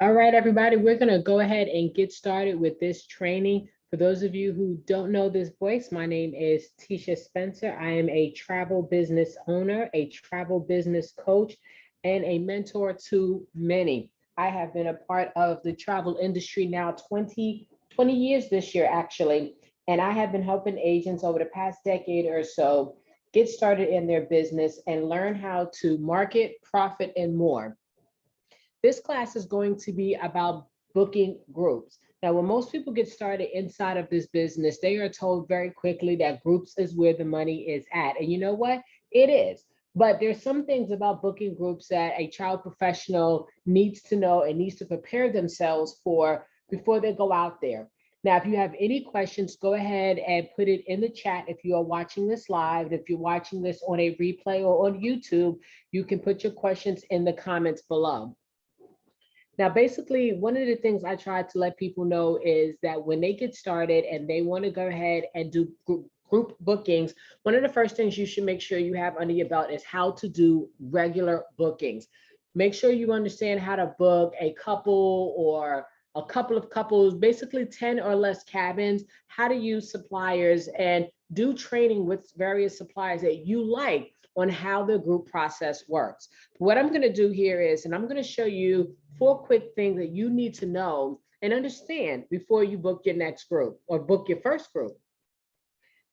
All right, everybody, we're going to go ahead and get started with this training. For those of you who don't know this voice, my name is Tisha Spencer. I am a travel business owner, a travel business coach, and a mentor to many. I have been a part of the travel industry now 20 years this year, actually, and I have been helping agents over the past decade or so get started in their business and learn how to market, profit, and more. This class is going to be about booking groups. Now, when most people get started inside of this business, they are told very quickly that groups is where the money is at. And you know what? It is. But there's some things about booking groups that a child professional needs to know and needs to prepare themselves for before they go out there. Now, if you have any questions, go ahead and put it in the chat. If you are watching this live, if you're watching this on a replay or on YouTube, you can put your questions in the comments below. Now, basically, one of the things I try to let people know is that when they get started and they want to go ahead and do group bookings, one of the first things you should make sure you have under your belt is how to do regular bookings. Make sure you understand how to book a couple or a couple of couples, basically 10 or less cabins, how to use suppliers, and do training with various suppliers that you like on how the group process works. What I'm going to do here is, and I'm going to show you 4 quick things that you need to know and understand before you book your next group or book your first group.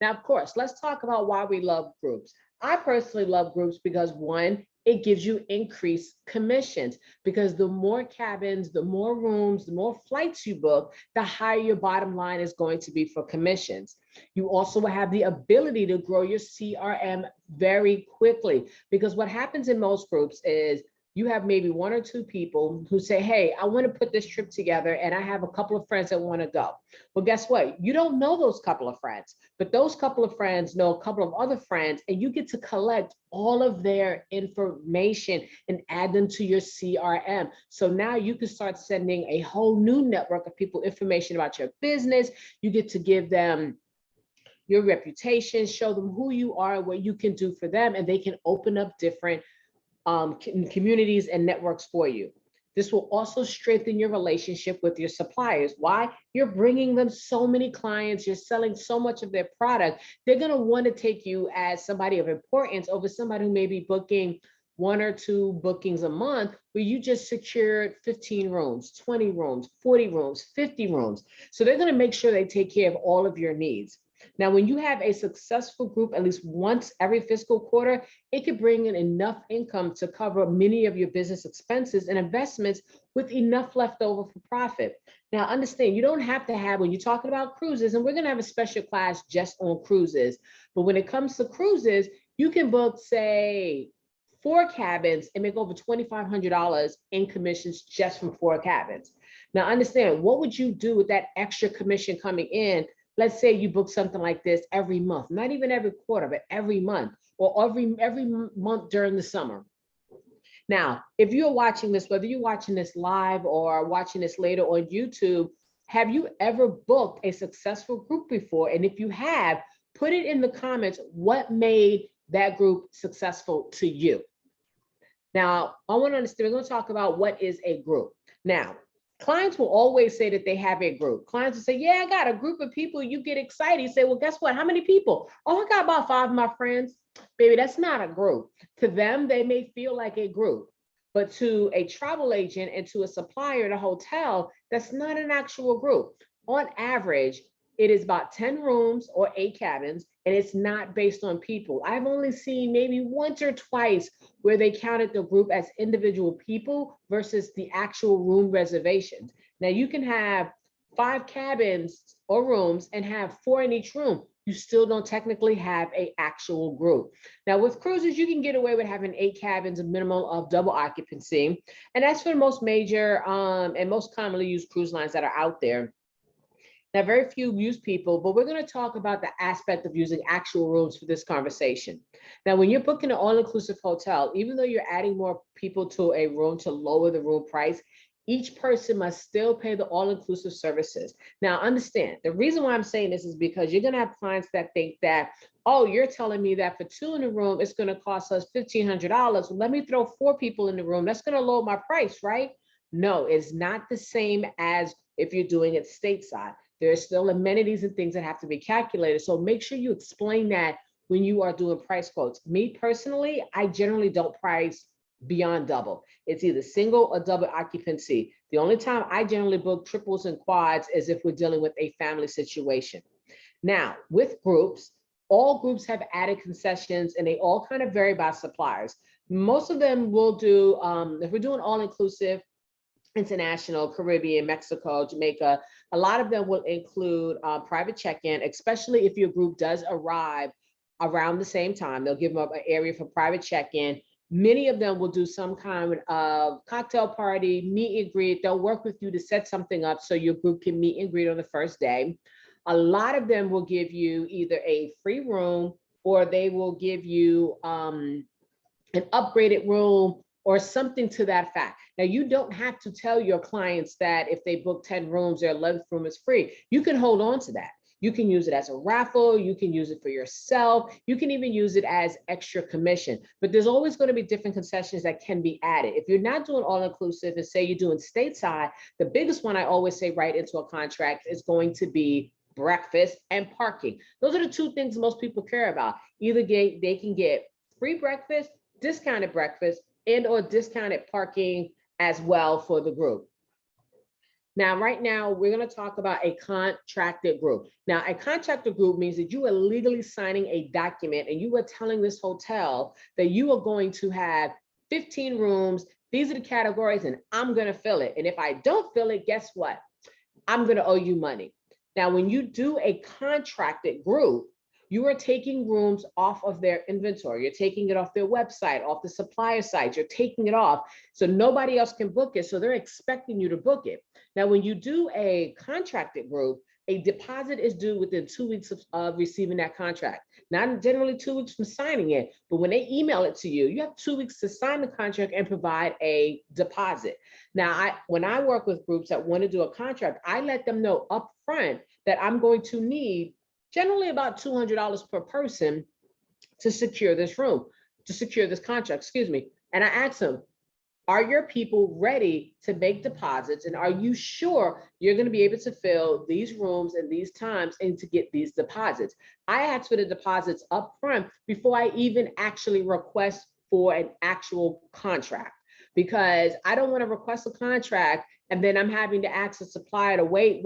Now, of course, let's talk about why we love groups. I personally love groups because one, it gives you increased commissions because the more cabins, the more rooms, the more flights you book, the higher your bottom line is going to be for commissions. You also will have the ability to grow your CRM very quickly because what happens in most groups is you have maybe 1 or 2 people who say, hey, I want to put this trip together and I have a couple of friends that want to go. Well, guess what? You don't know those couple of friends, but those couple of friends know a couple of other friends, and you get to collect all of their information and add them to your CRM. So now you can start sending a whole new network of people information about your business. You get to give them your reputation, show them who you are, what you can do for them, and they can open up different communities and networks for you. This will also strengthen your relationship with your suppliers. Why? You're bringing them so many clients, you're selling so much of their product. They're going to want to take you as somebody of importance over somebody who may be booking 1 or 2 bookings a month where you just secured 15 rooms, 20 rooms, 40 rooms, 50 rooms. So they're going to make sure they take care of all of your needs. Now, when you have a successful group at least once every fiscal quarter, it could bring in enough income to cover many of your business expenses and investments with enough left over for profit. Now, understand, you don't have to have, when you're talking about cruises, and we're going to have a special class just on cruises, but when it comes to cruises, you can book, say, 4 cabins and make over $2,500 in commissions just from 4 cabins. Now, understand, what would you do with that extra commission coming in? Let's say you book something like this every month, not even every quarter, but every month or every month during the summer. Now, if you're watching this, whether you're watching this live or watching this later on YouTube, have you ever booked a successful group before? And if you have, put it in the comments, what made that group successful to you? Now, I want to understand, we're going to talk about what is a group. Now, clients will always say that they have a group. Clients will say, yeah, I got a group of people. You get excited. You say, well, guess what? How many people? Oh, I got about 5 of my friends. Baby, that's not a group. To them, they may feel like a group. But to a travel agent and to a supplier at a hotel, that's not an actual group. On average, it is about 10 rooms or 8 cabins, and it's not based on people. I've only seen maybe once or twice where they counted the group as individual people versus the actual room reservations. Now, you can have 5 cabins or rooms and have 4 in each room. You still don't technically have an actual group. Now, with cruises, you can get away with having 8 cabins, a minimum of double occupancy. And that's for the most major and most commonly used cruise lines that are out there. Now, very few use people, but we're going to talk about the aspect of using actual rooms for this conversation. Now, when you're booking an all-inclusive hotel, even though you're adding more people to a room to lower the room price, each person must still pay the all-inclusive services. Now, understand, the reason why I'm saying this is because you're going to have clients that think that, oh, you're telling me that for 2 in the room, it's going to cost us $1,500. Well, let me throw 4 people in the room. That's going to lower my price, right? No, it's not the same as if you're doing it stateside. There are still amenities and things that have to be calculated. So make sure you explain that when you are doing price quotes. Me personally, I generally don't price beyond double. It's either single or double occupancy. The only time I generally book triples and quads is if we're dealing with a family situation. Now, with groups, all groups have added concessions and they all kind of vary by suppliers. Most of them will do, if we're doing all inclusive, international, Caribbean, Mexico, Jamaica, a lot of them will include private check-in, especially if your group does arrive around the same time. They'll give them an area for private check-in. Many of them will do some kind of cocktail party, meet and greet. They'll work with you to set something up so your group can meet and greet on the first day. A lot of them will give you either a free room or they will give you an upgraded room or something to that fact. Now, you don't have to tell your clients that if they book 10 rooms, their 11th room is free. You can hold on to that. You can use it as a raffle. You can use it for yourself. You can even use it as extra commission. But there's always going to be different concessions that can be added. If you're not doing all inclusive and say you're doing stateside, the biggest one I always say right into a contract is going to be breakfast and parking. Those are the two things most people care about. Either they can get free breakfast, discounted breakfast, and or discounted parking as well for the group. Now, right now, we're going to talk about a contracted group. Now, a contracted group means that you are legally signing a document and you are telling this hotel that you are going to have 15 rooms. These are the categories and I'm going to fill it. And if I don't fill it, guess what? I'm going to owe you money. Now, when you do a contracted group, you are taking rooms off of their inventory. You're taking it off their website, off the supplier site. You're taking it off so nobody else can book it. So they're expecting you to book it. Now, when you do a contracted group, a deposit is due within 2 weeks of receiving that contract. Not generally 2 weeks from signing it, but when they email it to you, you have 2 weeks to sign the contract and provide a deposit. Now, when I work with groups that want to do a contract, I let them know upfront that I'm going to need generally about $200 per person to secure this room, to secure this contract, excuse me. And I ask them, are your people ready to make deposits? And are you sure you're going to be able to fill these rooms and these times and to get these deposits? I ask for the deposits up front before I even actually request for an actual contract, because I don't want to request a contract and then I'm having to ask the supplier to wait,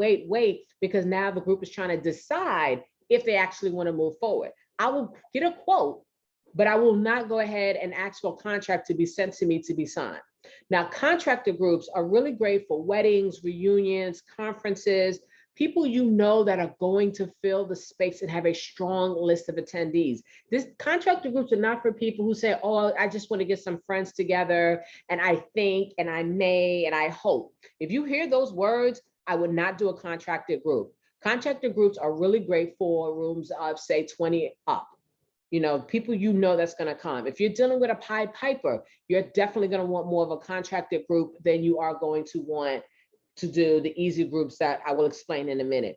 because now the group is trying to decide if they actually want to move forward. I will get a quote, but I will not go ahead and ask for a contract to be sent to me to be signed. Now, contractor groups are really great for weddings, reunions, conferences, people you know that are going to fill the space and have a strong list of attendees. This contractor groups are not for people who say, oh, I just want to get some friends together and I think and I may and I hope. If you hear those words, I would not do a contracted group. Contractor groups are really great for rooms of say 20 up. You know, people you know that's going to come. If you're dealing with a Pied Piper, you're definitely going to want more of a contracted group than you are going to want to do the easy groups that I will explain in a minute.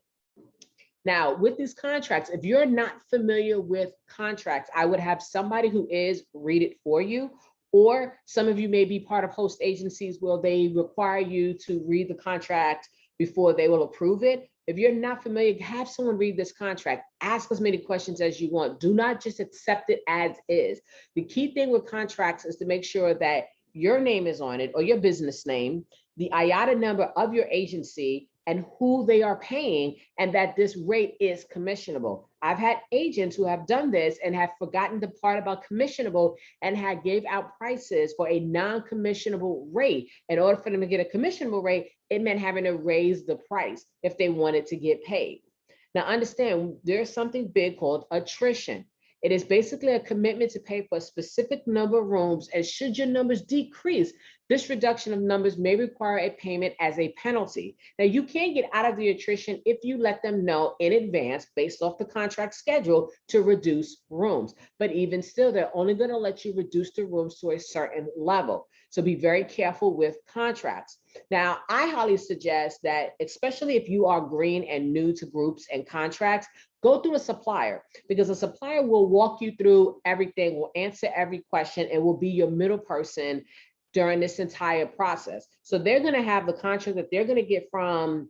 Now, with these contracts, if you're not familiar with contracts, I would have somebody who is read it for you, or some of you may be part of host agencies where they require you to read the contract before they will approve it. If you're not familiar, have someone read this contract. Ask as many questions as you want. Do not just accept it as is. The key thing with contracts is to make sure that your name is on it or your business name, the IATA number of your agency, and who they are paying, and that this rate is commissionable. I've had agents who have done this and have forgotten the part about commissionable and had gave out prices for a non-commissionable rate. In order for them to get a commissionable rate, it meant having to raise the price if they wanted to get paid. Now understand, there's something big called attrition. It is basically a commitment to pay for a specific number of rooms, and should your numbers decrease, this reduction of numbers may require a payment as a penalty. Now, you can get out of the attrition if you let them know in advance, based off the contract schedule, to reduce rooms. But even still, they're only going to let you reduce the rooms to a certain level. So be very careful with contracts. Now, I highly suggest that, especially if you are green and new to groups and contracts, go through a supplier, because a supplier will walk you through everything, will answer every question, and will be your middle person during this entire process. So they're going to have the contract that they're going to get from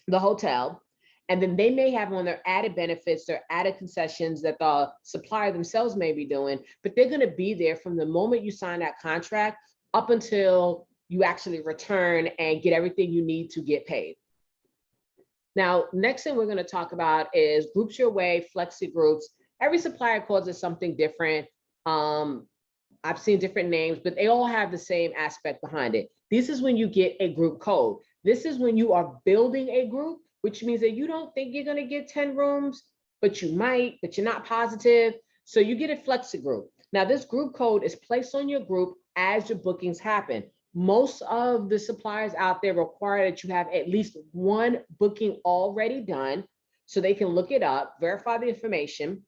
the hotel, and then they may have on their added benefits, their added concessions that the supplier themselves may be doing, but they're going to be there from the moment you sign that contract up until you actually return and get everything you need to get paid. Now, next thing we're going to talk about is groups your way, flexi groups. Every supplier calls it something different. I've seen different names, but they all have the same aspect behind it. This is when you get a group code. This is when you are building a group, which means that you don't think you're going to get 10 rooms, but you might, but you're not positive. So you get a flexi group. Now, this group code is placed on your group as your bookings happen. Most of the suppliers out there require that you have at least one booking already done so they can look it up, verify the information,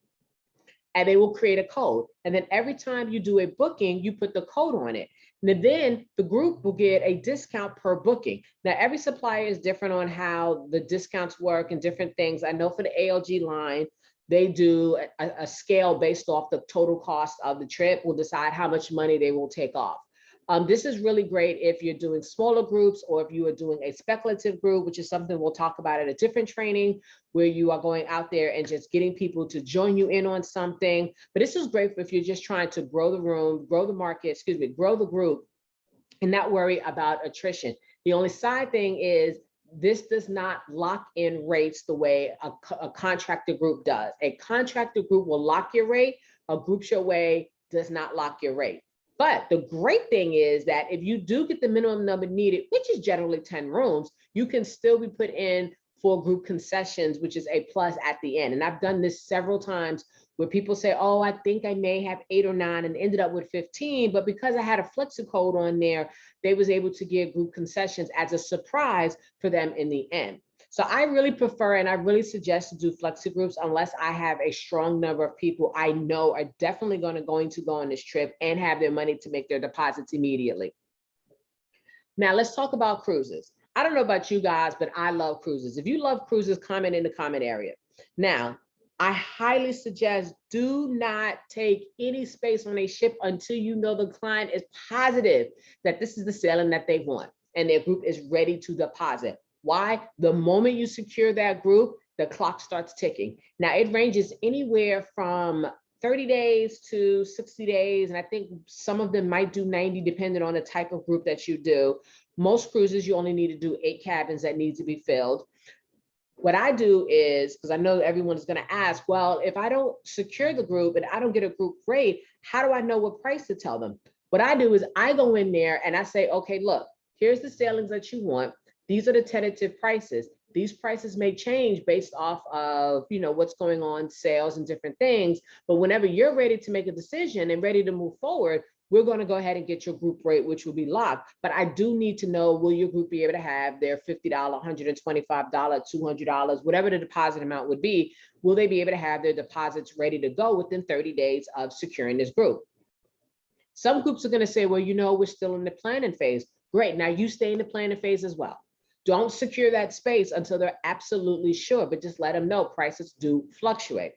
and they will create a code. And then every time you do a booking, you put the code on it. And then the group will get a discount per booking. Now, every supplier is different on how the discounts work and different things. I know for the ALG line, they do a scale based off the total cost of the trip, will decide how much money they will take off. This is really great if you're doing smaller groups or if you are doing a speculative group, which is something we'll talk about at a different training, where you are going out there and just getting people to join you in on something. But this is great if you're just trying to grow the room, grow the market, grow the group and not worry about attrition. The only side thing is this does not lock in rates the way a contractor group does. A contractor group will lock your rate. A group your way does not lock your rate. But the great thing is that if you do get the minimum number needed, which is generally 10 rooms, you can still be put in for group concessions, which is a plus at the end. And I've done this several times where people say, oh, I think I may have 8 or 9 and ended up with 15. But because I had a flexi code on there, they was able to give group concessions as a surprise for them in the end. So I really prefer and I really suggest to do flexi groups unless I have a strong number of people I know are definitely going to go on this trip and have their money to make their deposits immediately. Now let's talk about cruises. I don't know about you guys, but I love cruises. If you love cruises, comment in the comment area. Now, I highly suggest do not take any space on a ship until you know the client is positive that this is the sailing that they want and their group is ready to deposit. Why? The moment you secure that group, the clock starts ticking. Now, it ranges anywhere from 30 days to 60 days. And I think some of them might do 90, depending on the type of group that you do. Most cruises, you only need to do 8 cabins that need to be filled. What I do is, because I know everyone is going to ask, well, if I don't secure the group and I don't get a group rate, how do I know what price to tell them? What I do is I go in there and I say, okay, look, here's the sailings that you want. These are the tentative prices. These prices may change based off of, what's going on, sales and different things. But whenever you're ready to make a decision and ready to move forward, we're going to go ahead and get your group rate, which will be locked. But I do need to know, will your group be able to have their $50, $125, $200, whatever the deposit amount would be, will they be able to have their deposits ready to go within 30 days of securing this group? Some groups are going to say, well, we're still in the planning phase. Great, now you stay in the planning phase as well. Don't secure that space until they're absolutely sure, but just let them know prices do fluctuate.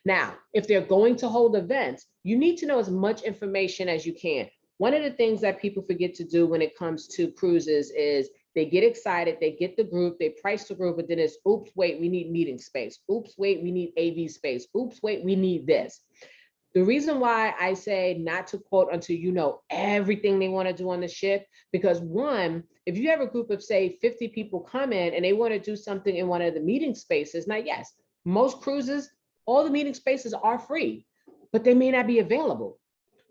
Now, if they're going to hold events, you need to know as much information as you can. One of the things that people forget to do when it comes to cruises is they get excited, they get the group, they price the group, but then it's, oops, wait, we need meeting space. Oops, wait, we need AV space. Oops, wait, we need this. The reason why I say not to quote until you know everything they want to do on the ship, because one, if you have a group of, say, 50 people come in and they want to do something in one of the meeting spaces, now, yes, most cruises, all the meeting spaces are free, but they may not be available.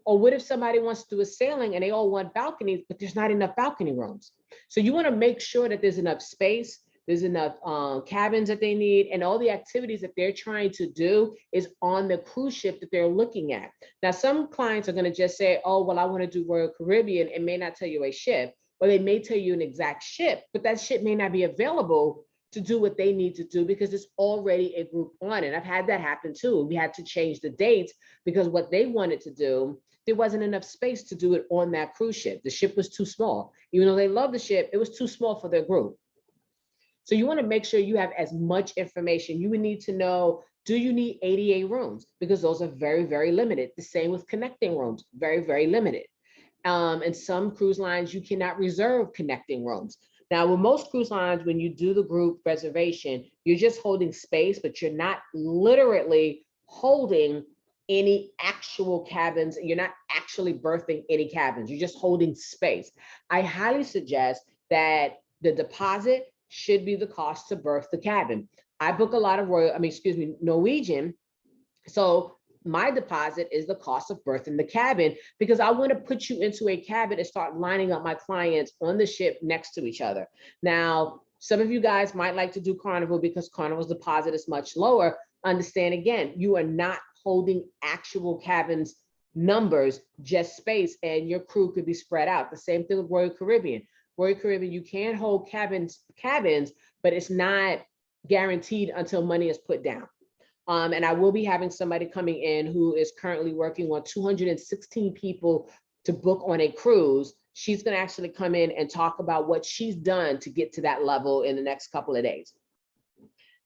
Or what if somebody wants to do a sailing and they all want balconies, but there's not enough balcony rooms? So you want to make sure that there's enough space, there's enough cabins that they need, and all the activities that they're trying to do is on the cruise ship that they're looking at. Now, some clients are going to just say, oh, well, I want to do Royal Caribbean, and may not tell you a ship, or they may tell you an exact ship, but that ship may not be available to do what they need to do because it's already a group on it. I've had that happen too. We had to change the dates because what they wanted to do, there wasn't enough space to do it on that cruise ship. The ship was too small. Even though they love the ship, it was too small for their group. So you want to make sure you have as much information. You would need to know, do you need ADA rooms? Because those are very, very limited. The same with connecting rooms, very, very limited. And some cruise lines, you cannot reserve connecting rooms. Now, with most cruise lines, when you do the group reservation, you're just holding space, but you're not literally holding any actual cabins. You're not actually berthing any cabins. You're just holding space. I highly suggest that the deposit should be the cost to berth the cabin. I book a lot of Norwegian. So my deposit is the cost of berthing the cabin, because I want to put you into a cabin and start lining up my clients on the ship next to each other. Now, some of you guys might like to do Carnival because Carnival's deposit is much lower. Understand, again, you are not holding actual cabins numbers, just space, and your crew could be spread out. The same thing with Royal Caribbean. Royal Caribbean, you can hold cabins, but it's not guaranteed until money is put down. And I will be having somebody coming in who is currently working on 216 people to book on a cruise. She's going to actually come in and talk about what she's done to get to that level in the next couple of days.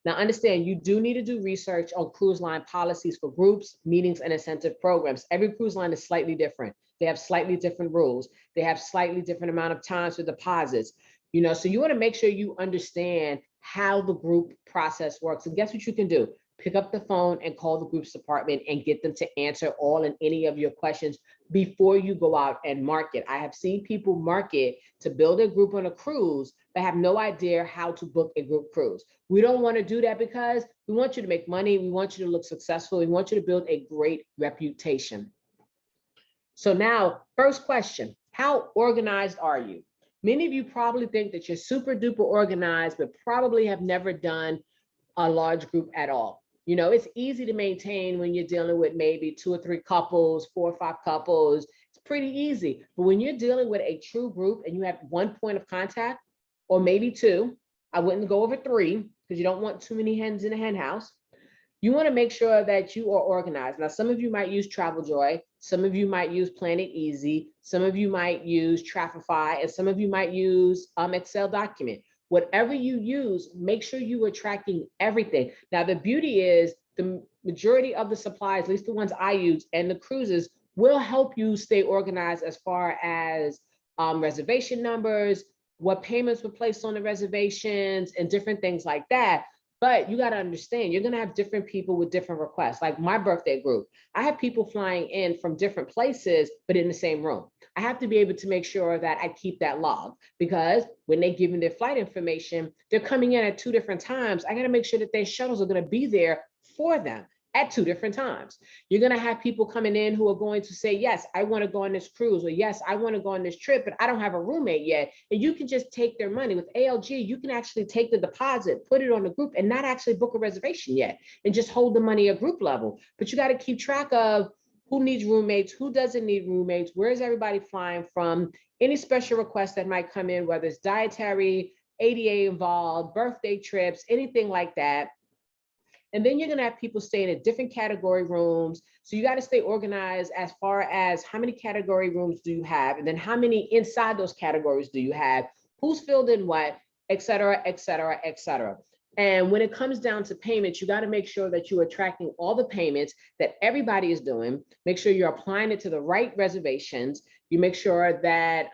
Now, understand, you do need to do research on cruise line policies for groups, meetings, and incentive programs. Every cruise line is slightly different. They have slightly different rules. They have slightly different amount of times for deposits. You know, so you want to make sure you understand how the group process works. And guess what you can do? Pick up the phone and call the groups department and get them to answer all and any of your questions before you go out and market. I have seen people market to build a group on a cruise, but have no idea how to book a group cruise. We don't want to do that because we want you to make money. We want you to look successful. We want you to build a great reputation. So now, first question, how organized are you? Many of you probably think that you're super duper organized, but probably have never done a large group at all. You know, it's easy to maintain when you're dealing with maybe 2 or 3 couples, 4 or 5 couples. It's pretty easy. But when you're dealing with a true group and you have 1 point of contact, or maybe 2, I wouldn't go over 3 because you don't want too many hens in a hen house. You want to make sure that you are organized. Now, some of you might use TravelJoy, some of you might use Planet Easy, some of you might use Trafify, and some of you might use Excel document. Whatever you use, make sure you are tracking everything. Now, the beauty is the majority of the supplies, at least the ones I use, and the cruises will help you stay organized as far as reservation numbers, what payments were placed on the reservations, and different things like that. But you got to understand, you're going to have different people with different requests. Like my birthday group, I have people flying in from different places, but in the same room. I have to be able to make sure that I keep that log, because when they give me their flight information, they're coming in at 2 different times. I got to make sure that their shuttles are going to be there for them at 2 different times. You're going to have people coming in who are going to say, yes, I want to go on this cruise, or yes, I want to go on this trip, but I don't have a roommate yet. And you can just take their money. With ALG, you can actually take the deposit, put it on the group, and not actually book a reservation yet, and just hold the money at group level. But you got to keep track of who needs roommates, who doesn't need roommates, where's everybody flying from, any special requests that might come in, whether it's dietary, ADA involved, birthday trips, anything like that. And then you're going to have people staying in different category rooms. So you got to stay organized as far as how many category rooms do you have? And then how many inside those categories do you have? Who's filled in what, et cetera, et cetera, et cetera. And when it comes down to payments, you got to make sure that you are tracking all the payments that everybody is doing. Make sure you're applying it to the right reservations. You make sure that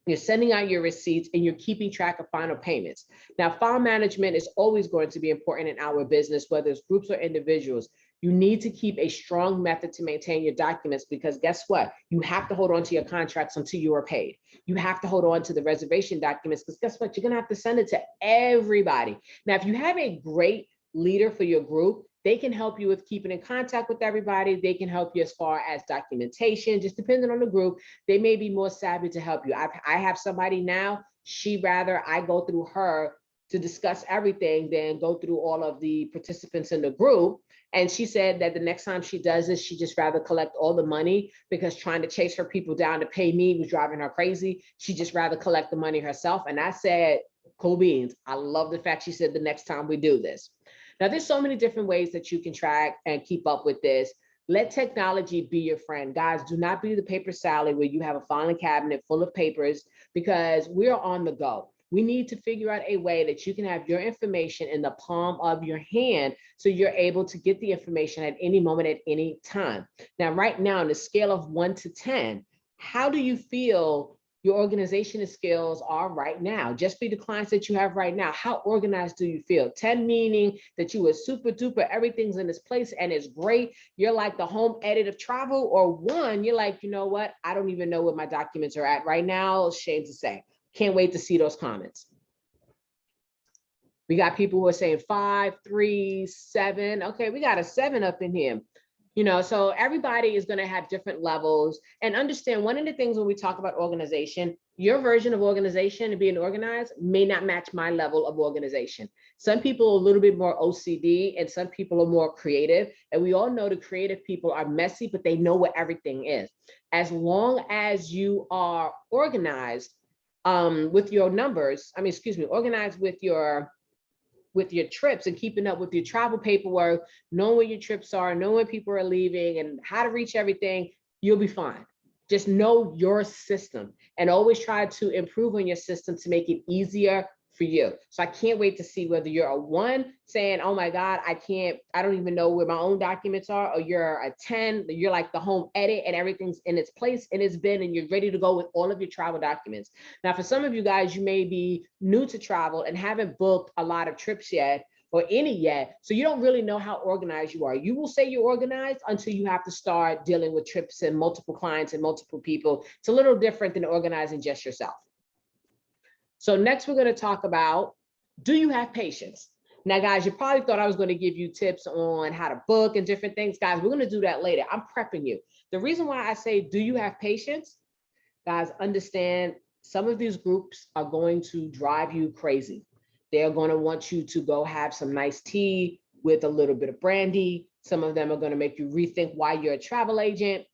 you're sending out your receipts and you're keeping track of final payments. Now, file management is always going to be important in our business, whether it's groups or individuals. You need to keep a strong method to maintain your documents, because guess what? You have to hold on to your contracts until you are paid. You have to hold on to the reservation documents, because guess what? You're going to have to send it to everybody. Now, if you have a great leader for your group, they can help you with keeping in contact with everybody. They can help you as far as documentation, just depending on the group. They may be more savvy to help you. I have somebody now, she rather I go through her to discuss everything than go through all of the participants in the group. And she said that the next time she does this, she just rather collect all the money, because trying to chase her people down to pay me was driving her crazy. She just rather collect the money herself. And I said, cool beans. I love the fact she said the next time we do this. Now, there's so many different ways that you can track and keep up with this. Let technology be your friend. Guys, do not be the paper Sally where you have a filing cabinet full of papers, because we're on the go. We need to figure out a way that you can have your information in the palm of your hand, so you're able to get the information at any moment, at any time. Now, right now, on the scale of 1 to 10, How do you feel your organization skills are right now? Just be the clients that you have right now. How organized do you feel? 10 meaning that you are super duper, everything's in this place and it's great. You're like the home edit of travel, or 1, you're like, you know what? I don't even know where my documents are at right now. Shame to say. Can't wait to see those comments. We got people who are saying 5, 3, 7. Okay, we got a 7 up in here. You know, so everybody is going to have different levels. And understand, one of the things when we talk about organization, your version of organization and being organized may not match my level of organization. Some people are a little bit more OCD and some people are more creative. And we all know the creative people are messy, but they know what everything is. As long as you are organized with your numbers, organized with your trips and keeping up with your travel paperwork, knowing where your trips are, knowing when people are leaving and how to reach everything, you'll be fine. Just know your system and always try to improve on your system to make it easier for you. So I can't wait to see whether you're a 1 saying, oh my God, I don't even know where my own documents are, or you're a 10, you're like the home edit and everything's in its place and it's been, and you're ready to go with all of your travel documents. Now, for some of you guys, you may be new to travel and haven't booked a lot of trips yet or any yet. So you don't really know how organized you are. You will say you're organized until you have to start dealing with trips and multiple clients and multiple people. It's a little different than organizing just yourself. So next we're going to talk about, do you have patience? Now, guys, you probably thought I was going to give you tips on how to book and different things. Guys, we're going to do that later. I'm prepping you. The reason why I say, do you have patience? Guys, understand some of these groups are going to drive you crazy. They're going to want you to go have some nice tea with a little bit of brandy. Some of them are going to make you rethink why you're a travel agent.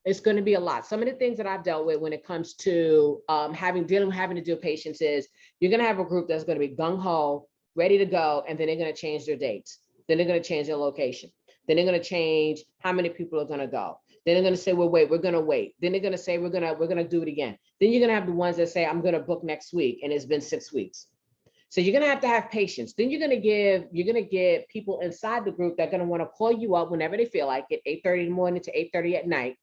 It's going to be a lot. Some of the things that I've dealt with when it comes to having to deal with patience is you're going to have a group that's going to be gung-ho, ready to go, and then they're going to change their dates. Then they're going to change their location. Then they're going to change how many people are going to go. Then they're going to say, well, wait, we're going to wait. Then they're going to say, we're going to do it again. Then you're going to have the ones that say, I'm going to book next week, and it's been 6 weeks. So you're going to have patience. Then you're going to get people inside the group that are going to want to call you up whenever they feel like it, 8:30 in the morning to 8:30 at night,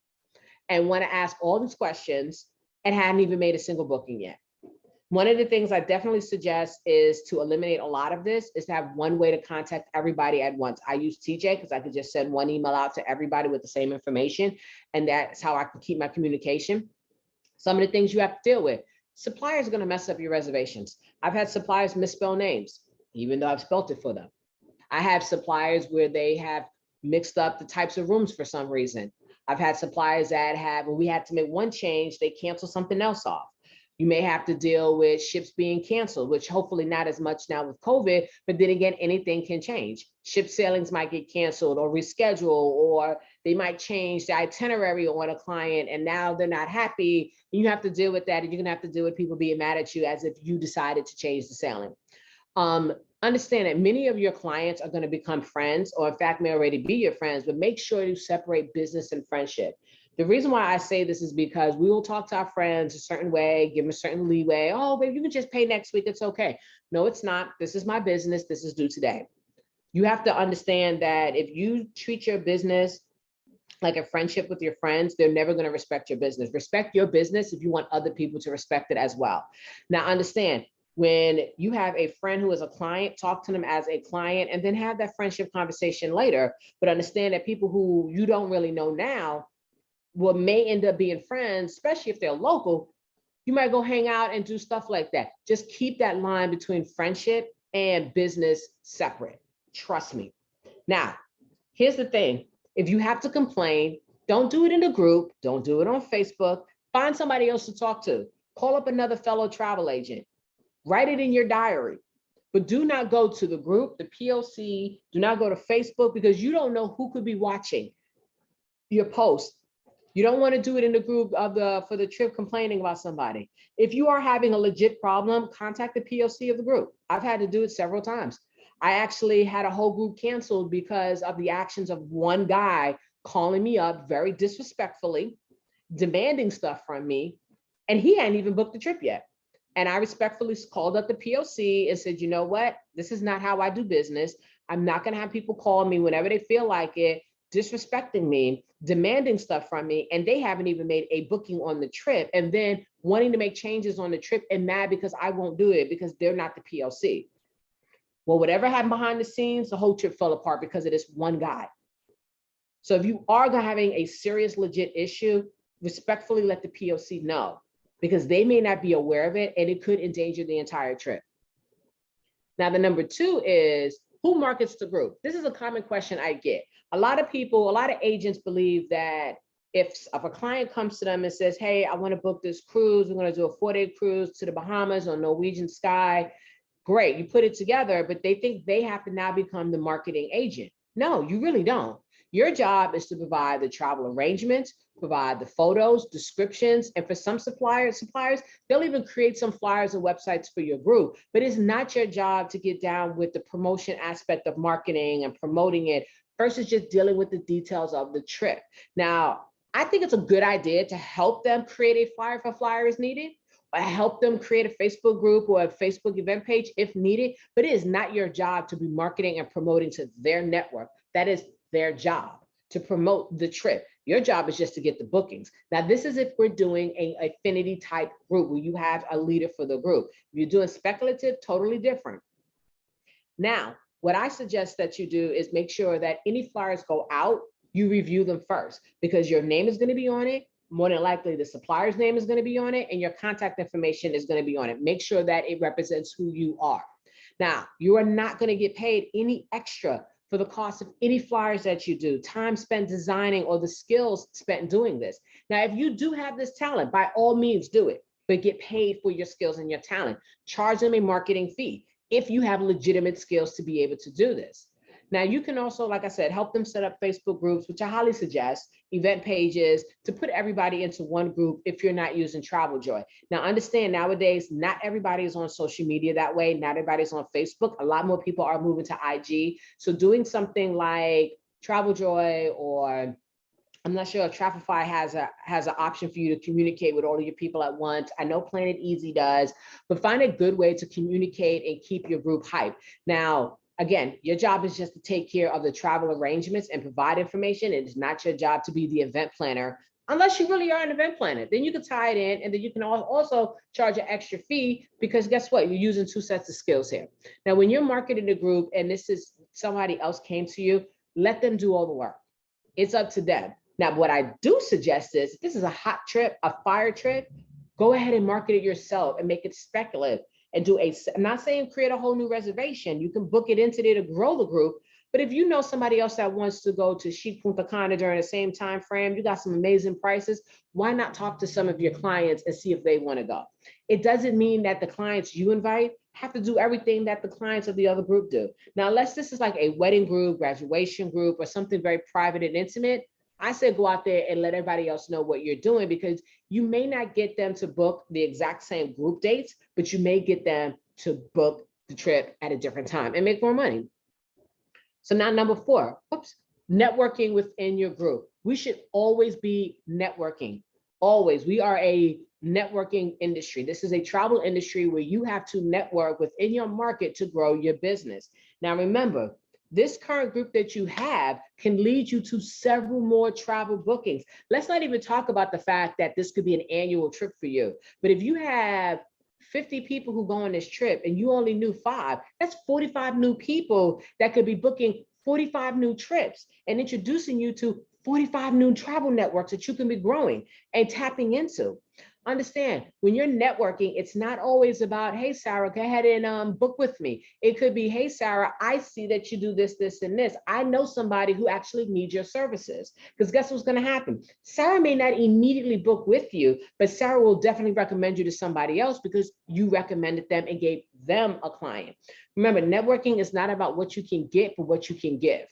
and want to ask all these questions and hadn't even made a single booking yet. One of the things I definitely suggest is to eliminate a lot of this is to have one way to contact everybody at once. I use TJ because I could just send one email out to everybody with the same information, and that's how I can keep my communication. Some of the things you have to deal with. Suppliers are going to mess up your reservations. I've had suppliers misspell names, even though I've spelled it for them. I have suppliers where they have mixed up the types of rooms for some reason. I've had suppliers that have, when we had to make one change, they cancel something else off. You may have to deal with ships being canceled, which hopefully not as much now with COVID, but then again, anything can change. Ship sailings might get canceled or rescheduled, or they might change the itinerary on a client and now they're not happy. You have to deal with that, and you're gonna have to deal with people being mad at you as if you decided to change the sailing. Understand that many of your clients are going to become friends, or in fact may already be your friends, but make sure you separate business and friendship. The reason why I say this is because we will talk to our friends a certain way, give them a certain leeway. Oh, baby, you can just pay next week. It's okay. No, it's not. This is my business. This is due today. You have to understand that if you treat your business like a friendship with your friends, they're never going to respect your business. Respect your business if you want other people to respect it as well. Now, understand, when you have a friend who is a client, talk to them as a client and then have that friendship conversation later. But understand that people who you don't really know now may end up being friends, especially if they're local. You might go hang out and do stuff like that. Just keep that line between friendship and business separate. Trust me. Now, here's the thing. If you have to complain, don't do it in a group. Don't do it on Facebook. Find somebody else to talk to. Call up another fellow travel agent. Write it in your diary, but do not go to the group, the POC, do not go to Facebook, because you don't know who could be watching your post. You don't want to do it in the group for the trip complaining about somebody. If you are having a legit problem, contact the POC of the group. I've had to do it several times. I actually had a whole group canceled because of the actions of one guy calling me up very disrespectfully, demanding stuff from me, and he hadn't even booked the trip yet. And I respectfully called up the POC and said, you know what? This is not how I do business. I'm not going to have people call me whenever they feel like it, disrespecting me, demanding stuff from me, and they haven't even made a booking on the trip, and then wanting to make changes on the trip and mad because I won't do it because they're not the PLC. Well, whatever happened behind the scenes, the whole trip fell apart because of this one guy. So if you are having a serious, legit issue, respectfully let the POC know, because they may not be aware of it and it could endanger the entire trip. Now, the number two is, who markets the group? This is a common question I get. A lot of people, a lot of agents believe that if a client comes to them and says, hey, I want to book this cruise, we're going to do a 4-day cruise to the Bahamas on Norwegian Sky. Great, you put it together, but they think they have to now become the marketing agent. No, you really don't. Your job is to provide the travel arrangements, provide the photos, descriptions, and for some suppliers, they'll even create some flyers and websites for your group, but it's not your job to get down with the promotion aspect of marketing and promoting it versus just dealing with the details of the trip. Now, I think it's a good idea to help them create a flyer if a flyer is needed, or help them create a Facebook group or a Facebook event page if needed, but it is not your job to be marketing and promoting to their network. That is their job, to promote the trip. Your job is just to get the bookings. Now, this is if we're doing an affinity type group where you have a leader for the group. If you're doing speculative, totally different. Now, what I suggest that you do is make sure that any flyers go out, you review them first, because your name is going to be on it. More than likely, the supplier's name is going to be on it, and your contact information is going to be on it. Make sure that it represents who you are. Now, you are not going to get paid any extra for the cost of any flyers that you do, time spent designing, or the skills spent doing this. Now, if you do have this talent, by all means do it, but get paid for your skills and your talent. Charge them a marketing fee if you have legitimate skills to be able to do this. Now, you can also, like I said, help them set up Facebook groups, which I highly suggest, event pages, to put everybody into one group if you're not using TravelJoy. Now, understand nowadays, not everybody is on social media that way. Not everybody's on Facebook. A lot more people are moving to IG. So doing something like TravelJoy, or I'm not sure if Trafify has an option for you to communicate with all of your people at once. I know Planet Easy does, but find a good way to communicate and keep your group hyped. Now, again, your job is just to take care of the travel arrangements and provide information. It is not your job to be the event planner, unless you really are an event planner. Then you can tie it in, and then you can also charge an extra fee, because guess what? You're using two sets of skills here. Now, when you're marketing a group and this is somebody else came to you, let them do all the work. It's up to them. Now, what I do suggest is, if this is a hot trip, a fire trip, go ahead and market it yourself and make it speculative. And I'm not saying create a whole new reservation. You can book it into there to grow the group. But if you know somebody else that wants to go to Chic Punta Cana during the same time frame, you got some amazing prices, why not talk to some of your clients and see if they want to go? It doesn't mean that the clients you invite have to do everything that the clients of the other group do. Now, unless this is like a wedding group, graduation group, or something very private and intimate, I said go out there and let everybody else know what you're doing, because you may not get them to book the exact same group dates, but you may get them to book the trip at a different time and make more money. So now number 4, networking within your group. We should always be networking, always. We are a networking industry. This is a travel industry where you have to network within your market to grow your business. Now, remember, this current group that you have can lead you to several more travel bookings. Let's not even talk about the fact that this could be an annual trip for you. But if you have 50 people who go on this trip and you only knew 5, that's 45 new people that could be booking 45 new trips and introducing you to 45 new travel networks that you can be growing and tapping into. Understand, when you're networking, it's not always about, hey, Sarah, go ahead and book with me. It could be, hey, Sarah, I see that you do this, this, and this. I know somebody who actually needs your services. Because guess what's going to happen? Sarah may not immediately book with you, but Sarah will definitely recommend you to somebody else because you recommended them and gave them a client. Remember, networking is not about what you can get, but what you can give.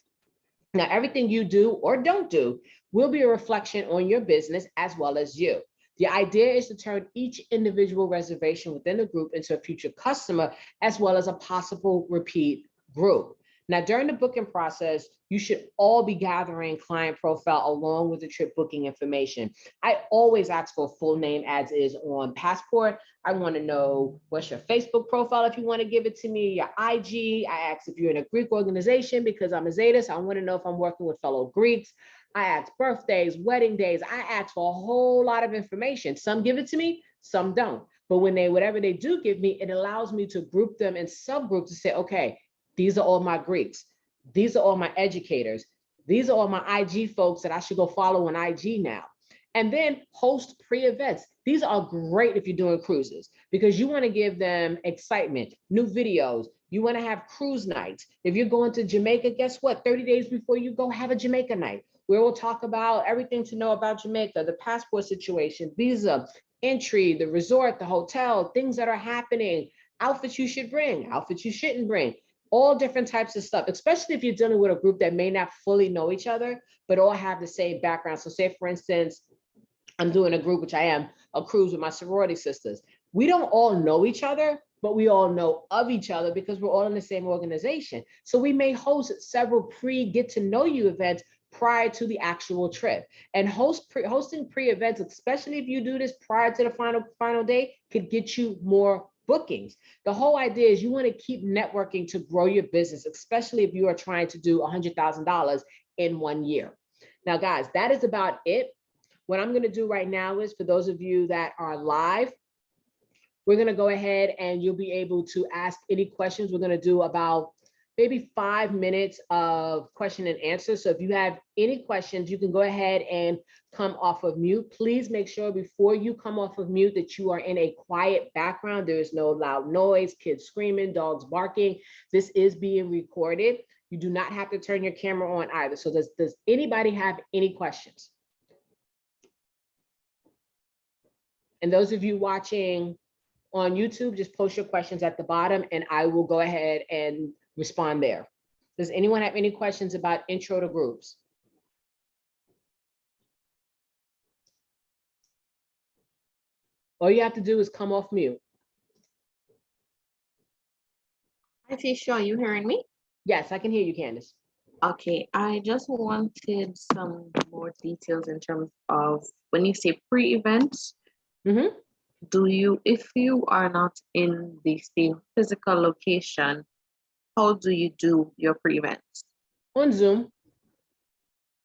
Now, everything you do or don't do will be a reflection on your business as well as you. The idea is to turn each individual reservation within a group into a future customer, as well as a possible repeat group. Now, during the booking process, you should all be gathering client profile along with the trip booking information. I always ask for full name as is on passport. I want to know what's your Facebook profile if you want to give it to me, your IG. I ask if you're in a Greek organization because I'm a Zeta, so I want to know if I'm working with fellow Greeks. I ask birthdays, wedding days. I ask for a whole lot of information. Some give it to me, some don't. But when whatever they do give me, it allows me to group them in subgroups to say, okay, these are all my Greeks. These are all my educators. These are all my IG folks that I should go follow on IG now. And then host pre-events. These are great if you're doing cruises because you want to give them excitement, new videos. You want to have cruise nights. If you're going to Jamaica, guess what? 30 days before you go, have a Jamaica night where we'll talk about everything to know about Jamaica, the passport situation, visa, entry, the resort, the hotel, things that are happening, outfits you should bring, outfits you shouldn't bring, all different types of stuff, especially if you're dealing with a group that may not fully know each other, but all have the same background. So say, for instance, I'm doing a group, which I am, a cruise with my sorority sisters. We don't all know each other, but we all know of each other because we're all in the same organization. So we may host several get to know you events prior to the actual trip. And hosting pre-events, especially if you do this prior to the final day, could get you more bookings. The whole idea is you want to keep networking to grow your business, especially if you are trying to do $100,000 in 1 year. Now, guys, that is about it. What I'm going to do right now is for those of you that are live, we're going to go ahead and you'll be able to ask any questions. We're going to do about maybe 5 minutes of question and answer. So if you have any questions, you can go ahead and come off of mute. Please make sure before you come off of mute that you are in a quiet background. There is no loud noise, kids screaming, dogs barking. This is being recorded. You do not have to turn your camera on either. So does anybody have any questions? And those of you watching on YouTube, just post your questions at the bottom and I will go ahead and respond there. Does anyone have any questions about intro to groups? All you have to do is come off mute. Hi, Tisha, are you hearing me? Yes, I can hear you, Candace. Okay, I just wanted some more details in terms of when you say pre-events, if you are not in the same physical location, how do you do your pre-events? On Zoom.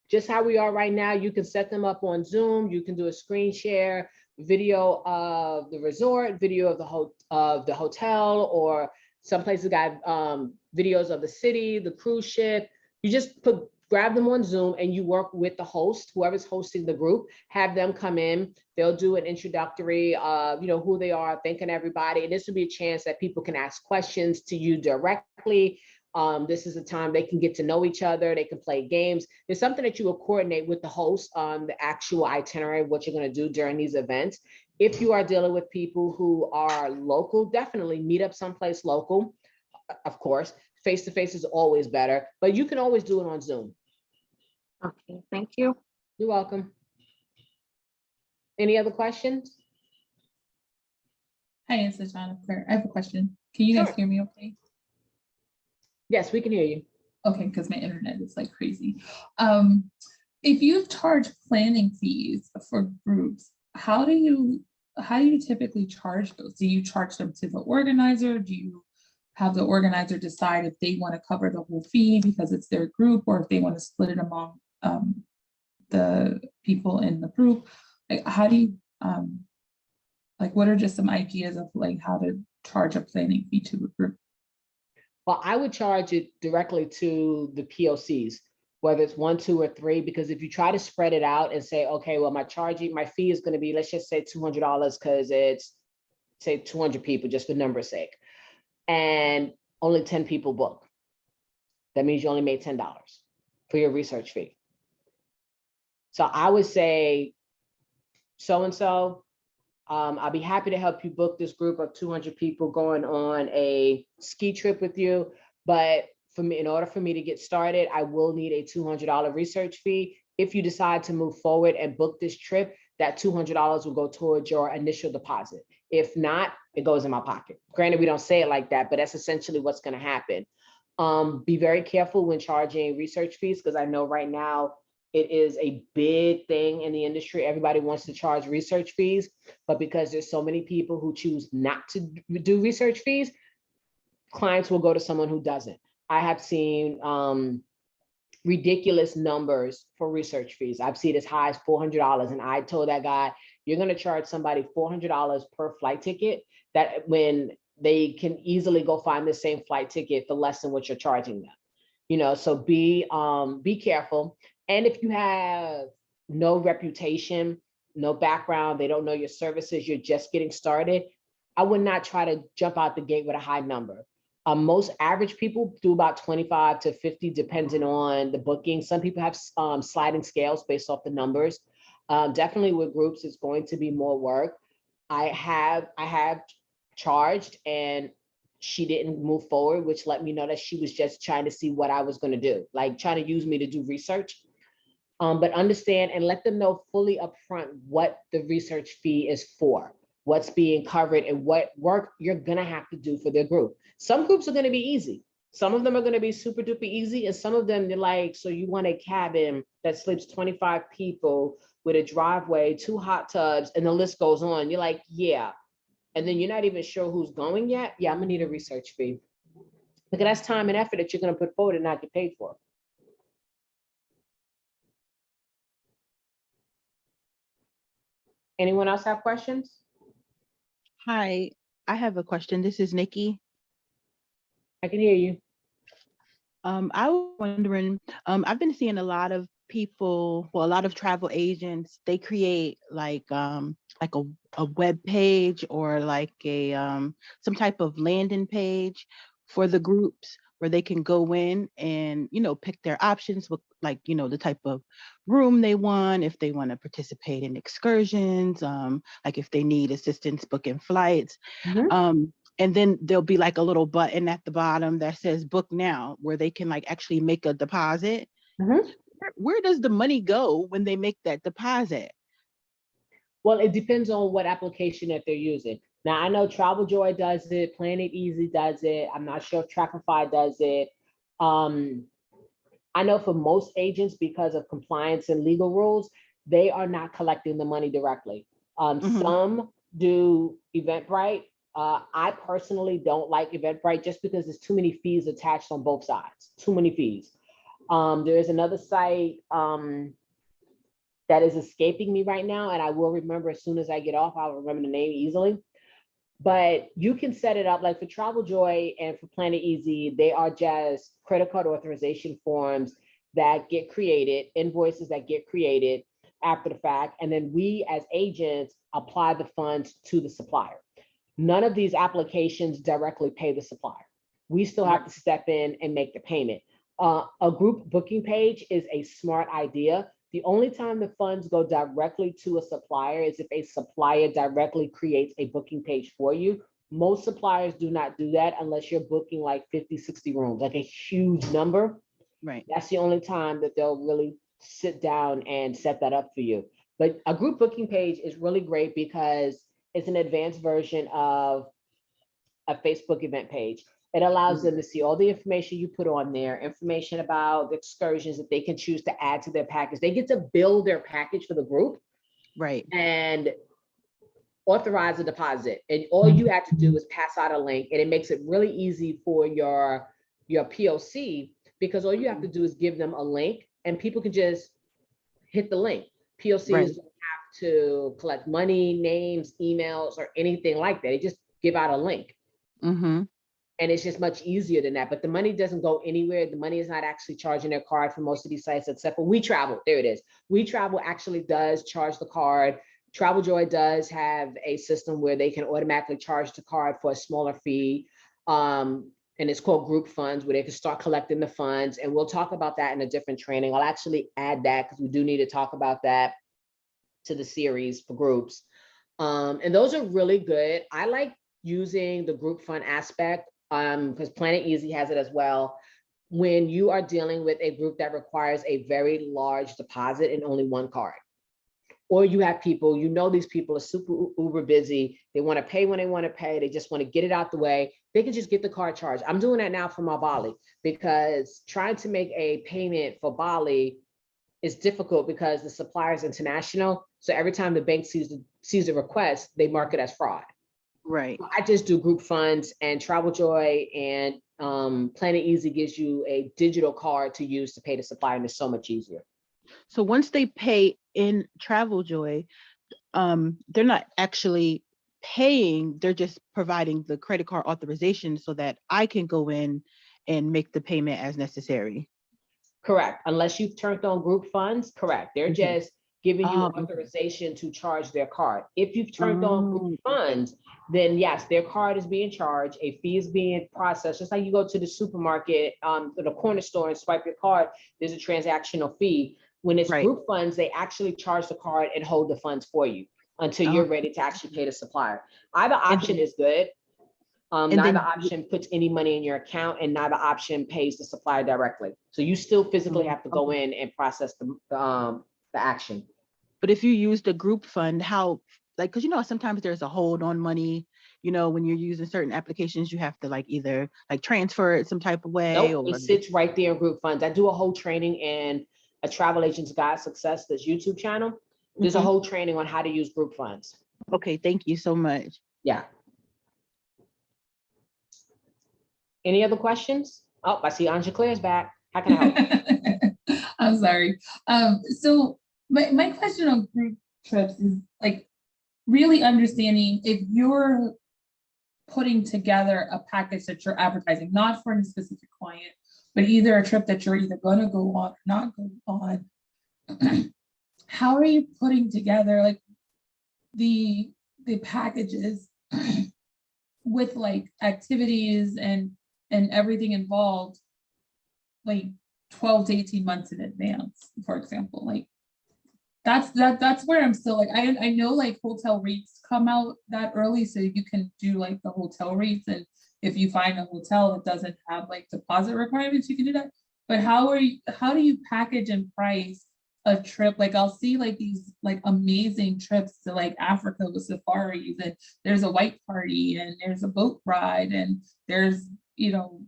Just how we are right now, you can set them up on Zoom. You can do a screen share, video of the resort, video of the hotel, or some places got videos of the city, the cruise ship. You just grab them on Zoom and you work with the host, whoever's hosting the group, have them come in. They'll do an introductory of, who they are, thanking everybody. And this will be a chance that people can ask questions to you directly. This is a time they can get to know each other. They can play games. There's something that you will coordinate with the host on the actual itinerary of what you're going to do during these events. If you are dealing with people who are local, definitely meet up someplace local. Of course, face-to-face is always better, but you can always do it on Zoom. Okay, thank you. You're welcome. Any other questions? Hi, it's Jennifer. I have a question. Can you guys hear me okay? Yes, we can hear you. Okay, because my internet is like crazy. If you charge planning fees for groups, how do you typically charge those? Do you charge them to the organizer? Do you have the organizer decide if they want to cover the whole fee because it's their group, or if they want to split it among the people in the group? Like, how do you what are just some ideas of like how to charge a planning fee to a group? Well, I would charge it directly to the POCs, whether it's 1, 2, or 3, because if you try to spread it out and say, okay, well, my fee is going to be, let's just say $200 because it's, say, 200 people, just for numbers sake, and only 10 people book. That means you only made $10 for your research fee. So I would say, so-and-so, I'll be happy to help you book this group of 200 people going on a ski trip with you. But for me, in order for me to get started, I will need a $200 research fee. If you decide to move forward and book this trip, that $200 will go towards your initial deposit. If not, it goes in my pocket. Granted, we don't say it like that, but that's essentially what's going to happen. Be very careful when charging research fees, because I know right now it is a big thing in the industry. Everybody wants to charge research fees, but because there's so many people who choose not to do research fees, clients will go to someone who doesn't. I have seen ridiculous numbers for research fees. I've seen as high as $400, and I told that guy, you're going to charge somebody $400 per flight ticket, that when they can easily go find the same flight ticket for less than what you're charging them. You know, so be careful. And if you have no reputation, no background, they don't know your services, you're just getting started, I would not try to jump out the gate with a high number. Most average people do about 25 to 50, depending on the booking. Some people have sliding scales based off the numbers. Definitely with groups, it's going to be more work. I have charged, and she didn't move forward, which let me know that she was just trying to see what I was going to do, like trying to use me to do research. But understand and let them know fully upfront what the research fee is for, what's being covered, and what work you're gonna have to do for their group. Some groups are gonna be easy. Some of them are gonna be super duper easy, and some of them they're like, so you want a cabin that sleeps 25 people with a driveway, 2 hot tubs, and the list goes on. You're like, yeah. And then you're not even sure who's going yet. Yeah, I'm gonna need a research fee. Because that's time and effort that you're gonna put forward and not get paid for. Anyone else have questions? Hi, I have a question. This is Nikki. I can hear you. I was wondering, I've been seeing a lot of people, well, a lot of travel agents, they create like a web page or like a some type of landing page for the groups where they can go in and, you know, pick their options with like, you know, the type of room they want, if they want to participate in excursions, like if they need assistance booking flights. Mhm. And then there'll be like a little button at the bottom that says book now, where they can like actually make a deposit. Mhm. Where does the money go when they make that deposit? Well, it depends on what application that they're using. Now, I know Travel Joy does it, Planet Easy does it. I'm not sure if Tracify does it. Um, I know for most agents, because of compliance and legal rules, they are not collecting the money directly. Mhm. Some do Eventbrite. I personally don't like Eventbrite just because there's too many fees attached on both sides, too many fees. There is another site that is escaping me right now, and I will remember as soon as I get off. I'll remember the name easily. But you can set it up like for Travel Joy and for Planet Easy, they are just credit card authorization forms that get created, invoices that get created after the fact, and then we as agents apply the funds to the supplier. None of these applications directly pay the supplier. We still have to step in and make the payment. A group booking page is a smart idea. The only time the funds go directly to a supplier is if a supplier directly creates a booking page for you. Most suppliers do not do that unless you're booking like 50, 60 rooms, like a huge number. Right. That's the only time that they'll really sit down and set that up for you. But a group booking page is really great because it's an advanced version of a Facebook event page. It allows them to see all the information you put on there, information about the excursions that they can choose to add to their package. They get to build their package for the group Right. and authorize a deposit. And all you have to do is pass out a link, and it makes it really easy for your POC, because all you have to do is give them a link and people can just hit the link. POCs Right. don't have to collect money, names, emails, or anything like that. They just give out a link. Mm-hmm. And it's just much easier than that. But the money doesn't go anywhere. The money is not actually charging their card for most of these sites, except for We Travel. There it is. We Travel actually does charge the card. Travel Joy does have a system where they can automatically charge the card for a smaller fee. And it's called group funds, where they can start collecting the funds. And we'll talk about that in a different training. I'll actually add that because we do need to talk about that to the series for groups. And those are really good. I like using the group fund aspect because Planet Easy has it as well. When you are dealing with a group that requires a very large deposit and only one card. Or you have people, you know, these people are super uber busy. They want to pay when they want to pay. They just want to get it out the way. They can just get the card charged. I'm doing that now for my Bali, because trying to make a payment for Bali is difficult because the supplier is international. So every time the bank sees the request, they mark it as fraud. Right. I just do group funds, and Travel Joy and Planet Easy gives you a digital card to use to pay the supplier, and it's so much easier. So once they pay in Travel Joy, they're not actually paying, they're just providing the credit card authorization so that I can go in and make the payment as necessary. Correct. Unless you've turned on group funds, correct. They're just giving you Okay. authorization to charge their card. If you've turned on group funds, then yes, their card is being charged, a fee is being processed. Just like you go to the supermarket, to the corner store and swipe your card, there's a transactional fee. When it's Right. group funds, they actually charge the card and hold the funds for you until you're ready to actually pay the supplier. Either option is good. Neither option puts any money in your account, and neither option pays the supplier directly. So you still physically have to go in and process the action. But if you use the group fund, how, like, because you know, sometimes there's a hold on money, you know, when you're using certain applications, you have to like either like transfer it some type of way. Nope, or it sits right there in group funds. I do a whole training in a Travel Agent's Guide Success, this YouTube channel. There's a whole training on how to use group funds. Okay, thank you so much. Yeah. Any other questions? Oh, I see Anja Claire's back. How can I help? I'm sorry. So my question on group trips is like really understanding if you're putting together a package that you're advertising, not for any specific client, but either a trip that you're either going to go on or not go on. How are you putting together like the packages with like activities and everything involved, like 12 to 18 months in advance, for example? Like that's where I'm still like, I know like hotel rates come out that early, so you can do like the hotel rates, and if you find a hotel that doesn't have like deposit requirements, you can do that. But how do you package and price a trip? Like I'll see like these like amazing trips to like Africa with safaris, and there's a white party, and there's a boat ride, and there's, you know,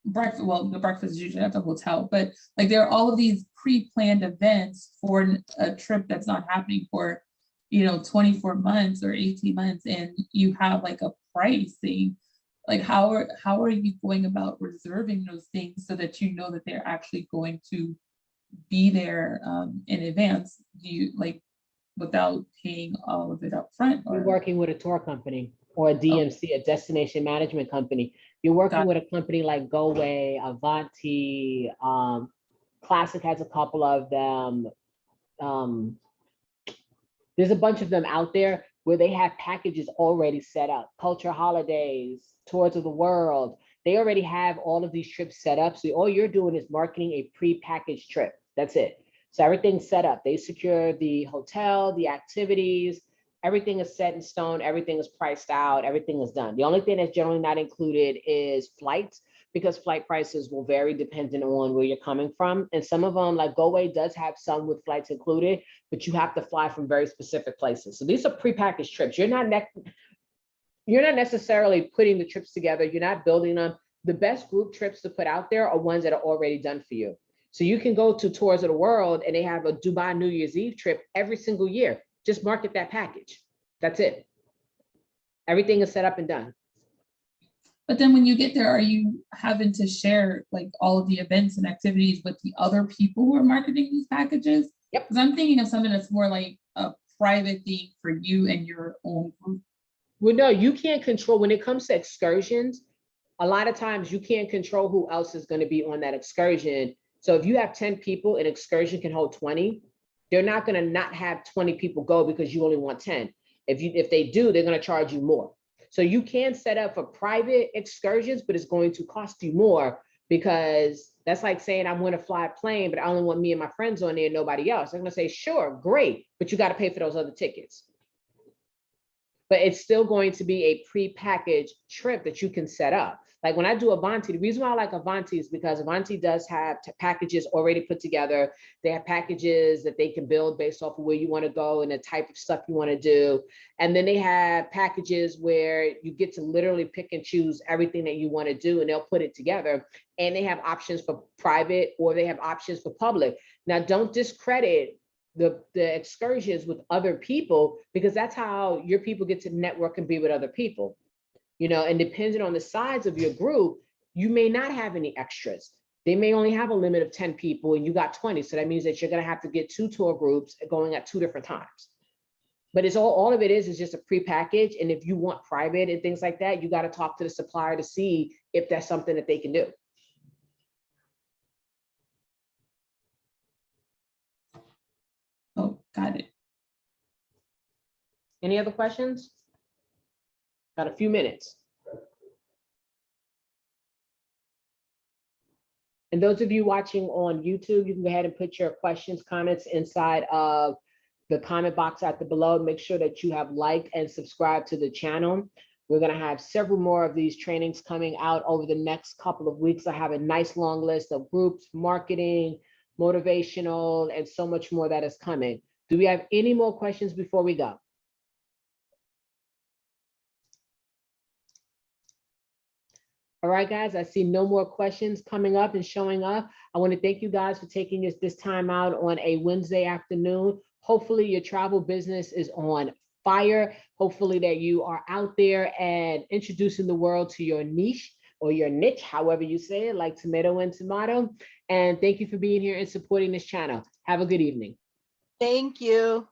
breakfast. Well, the breakfast is usually at the hotel, but like there are all of these pre-planned events for a trip that's not happening for, you know, 24 months or 18 months, and you have like a pricing. Like how are you going about reserving those things so that you know that they're actually going to be there in advance? Do you like without paying all of it up front? You're working with a tour company or a DMC, a destination management company. You're working with a company like Go Away, Avanti, Classic has a couple of them. There's a bunch of them out there where they have packages already set up. Culture Holidays, Tours of the World. They already have all of these trips set up. So all you're doing is marketing a pre-packaged trip. That's it. So everything's set up. They secure the hotel, the activities, everything is set in stone, everything is priced out, everything is done. The only thing that's generally not included is flights, because flight prices will vary depending on where you're coming from. And some of them, like Go Away does have some with flights included, but you have to fly from very specific places. So these are prepackaged trips. You're not necessarily putting the trips together. You're not building them. The best group trips to put out there are ones that are already done for you. So you can go to Tours of the World and they have a Dubai New Year's Eve trip every single year. Just market that package. That's it. Everything is set up and done. But then when you get there, are you having to share like all of the events and activities with the other people who are marketing these packages? Yep. Because I'm thinking of something that's more like a private thing for you and your own group. Well, no, you can't control when it comes to excursions. A lot of times you can't control who else is going to be on that excursion. So if you have 10 people, an excursion can hold 20. They're not going to not have 20 people go because you only want 10. If they do, they're going to charge you more. So you can set up for private excursions, but it's going to cost you more, because that's like saying I'm going to fly a plane, but I only want me and my friends on there and nobody else. I'm going to say, sure, great, but you got to pay for those other tickets. but it's still going to be a pre-packaged trip that you can set up. Like when I do Avanti, the reason why I like Avanti is because Avanti does have packages already put together. They have packages that they can build based off of where you want to go and the type of stuff you want to do. And then they have packages where you get to literally pick and choose everything that you want to do, and they'll put it together. And they have options for private, or they have options for public. Now, don't discredit the excursions with other people, because that's how your people get to network and be with other people. You know, and depending on the size of your group, you may not have any extras. They may only have a limit of 10 people and you got 20. So that means that you're going to have to get 2 tour groups going at 2 different times. But it's all of it is just a pre-package. And if you want private and things like that, you got to talk to the supplier to see if that's something that they can do. Oh, got it. Any other questions? Got a few minutes. And those of you watching on YouTube, you can go ahead and put your questions, comments inside of the comment box at the below. Make sure that you have liked and subscribed to the channel. We're going to have several more of these trainings coming out over the next couple of weeks. I have a nice long list of groups, marketing, motivational, and so much more that is coming. Do we have any more questions before we go? All right, guys, I see no more questions coming up and showing up. I want to thank you guys for taking this time out on a Wednesday afternoon. Hopefully your travel business is on fire. Hopefully that you are out there and introducing the world to your niche or your niche, however you say it, like tomato and tomato. And thank you for being here and supporting this channel. Have a good evening. Thank you.